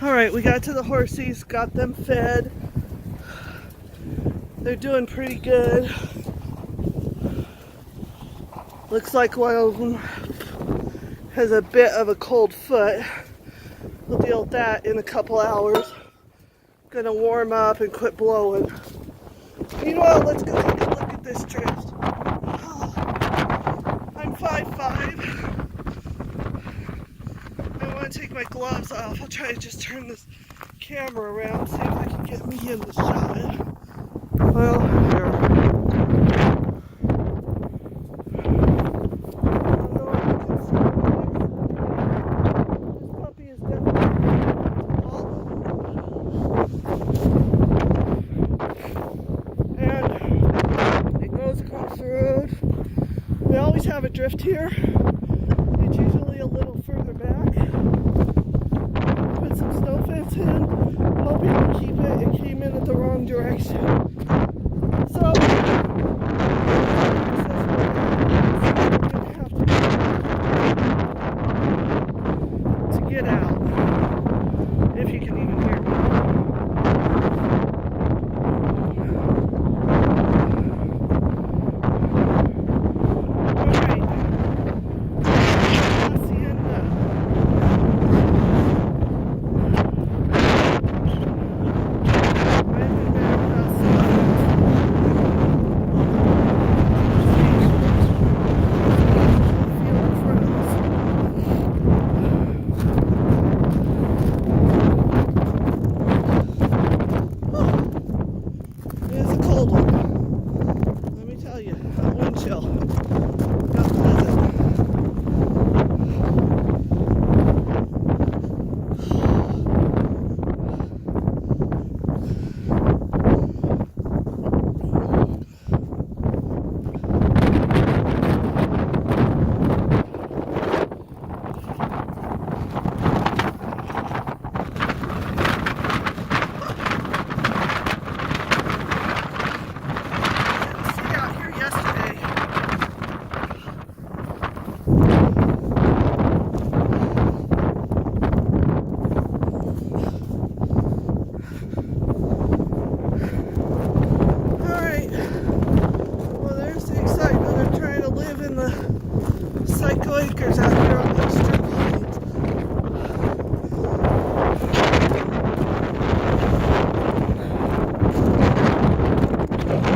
All right, we got to the horsies, got them fed. They're doing pretty good. Looks like one of them has a bit of a cold foot. We'll deal with that in a couple hours. Gonna warm up and quit blowing. Meanwhile, let's go take a look at this drift. I'm 5'5". I want to take my gloves off. I'll try to just turn this camera around, see if I can get me in the shot. Well, here. We always have a drift here. It's usually a little further back. Put some snow fence in, hoping to keep it. It came in at the wrong direction. So, to get out, if you can even hear me. Well, there's the excitement of trying to live in the